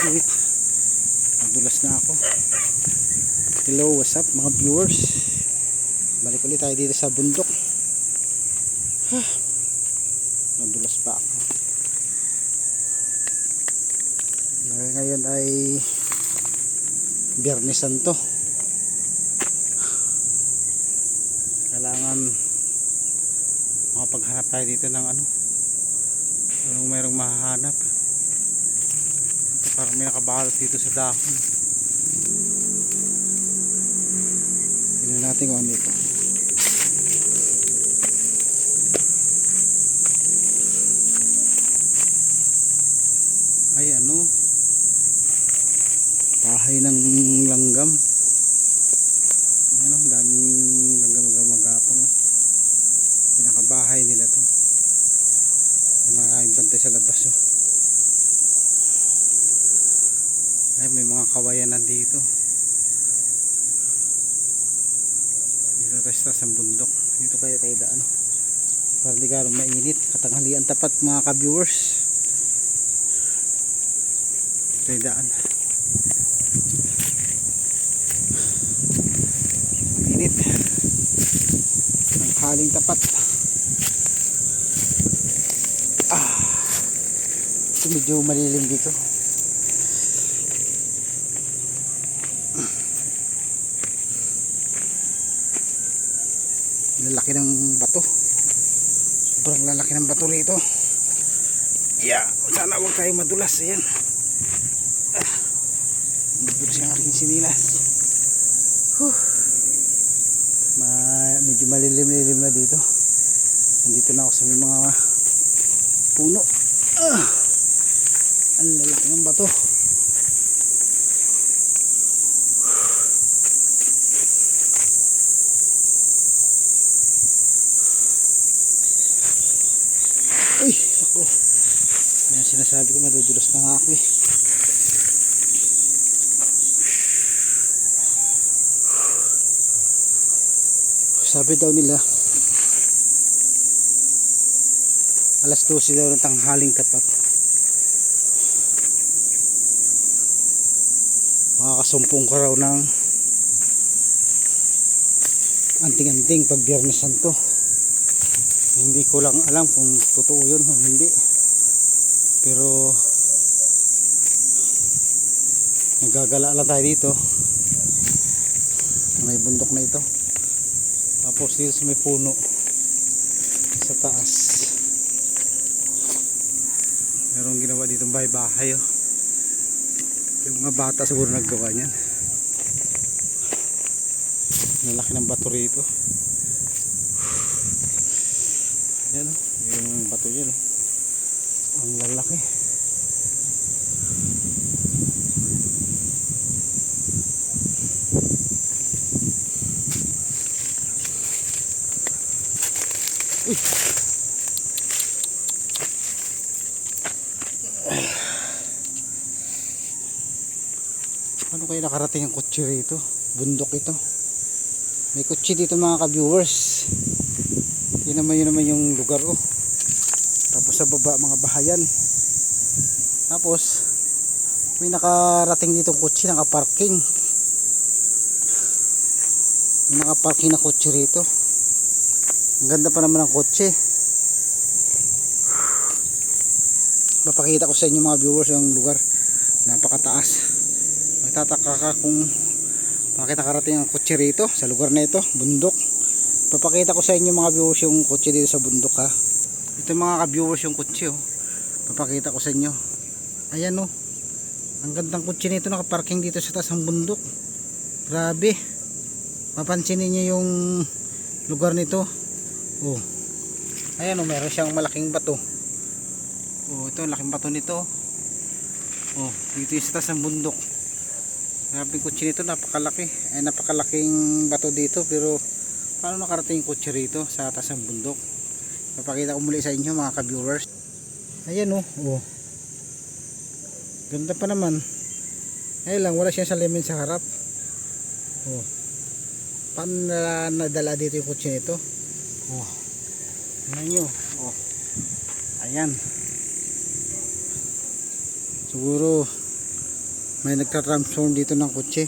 Wait, nadulas na ako. Hello, what's up mga viewers? Balik ulit tayo dito sa bundok. Nadulas pa ako. Ngayon ay Biyernes Santo. Kailangan makapaghanap tayo dito ng anong mayroong mahahanap. Ito, parang may nakabalot dito sa dahon. Tingnan natin kung ano ito. Ay bahay ng langgam. Ayan, daming langgam magapang. Pinakabahay nila to. May bantay sa labas. Ay, may mga kawayan nandito. Dito tayo sa bundok. Dito kaya tayo daan. Para di gano'ng mainit. Katanghalian tapat mga ka-viewers. Tayo daan. Mainit. Ang haling tapat. Ito medyo malilim dito. Lalaki ng bato. Sobrang lalaki ng bato rito. Sana huwag tayong madulas. Ayan. Madulas yung aking sinilas. Medyo malilim-lilim na dito. Nandito na ako sa mga puno. Ang lalaki ng bato. Uy, ako. Yan sinasabi ko, madudulas na nga ako eh. Sabi daw nila alas 12 daw ng tanghaling tapat. Makakasumpong ka raw ng anting-anting pag Biyernes Santo. Hindi ko lang alam kung totoo yun o hindi, pero nagagala lang tayo dito. May bundok na ito, tapos dito sa may puno sa taas merong ginawa ditong bahay-bahay. Yung mga bata siguro naggawa niyan. Lalaki ng bato rito. Yan yung bato yan. Ang lalaki. Uy. Ano kaya nakarating ang kotse rito? Bundok ito. May kotse dito mga ka-viewers. Yun naman yung lugar Tapos sa baba mga bahayan. Tapos may nakarating ditong kotse, nakaparking. May nakaparking na kotse rito. Ang ganda pa naman ng kotse. Papakita ko sa inyo mga viewers yung lugar. Napakataas. Magtataka ka kung bakit nakarating ang kotse rito sa lugar na ito, bundok. Papakita ko sa inyo mga viewers yung kotse dito sa bundok ha. Ito mga ka-viewers yung kotse Papakita ko sa inyo. Ayan ang gandang kotse nito, nakaparking dito sa taas ng bundok. Grabe. Mapansin niyo yung lugar nito. Ayan meron siyang malaking bato. Ito laking bato nito. Dito yung sa taas ng bundok. Grabe yung kotse nito, napakalaki. Napakalaking bato dito, pero paano nakarating yung kotse rito sa taas ng bundok? Papakita ko muli sa inyo mga ka-viewers. Ayan ganda pa naman. Ayun lang, wala siyang salamin sa harap. Paano nadala dito yung kotse nito? Tingnan nyo. Ayan. Siguro may nagtra-transform dito ng kotse.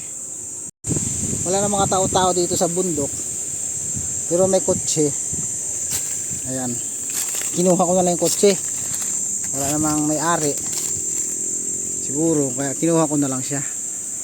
Wala na mga tao-tao dito sa bundok, pero may kotse. Ayan, kinuha ko na lang yung kotse, wala namang may-ari siguro, kaya kinuha ko na lang siya.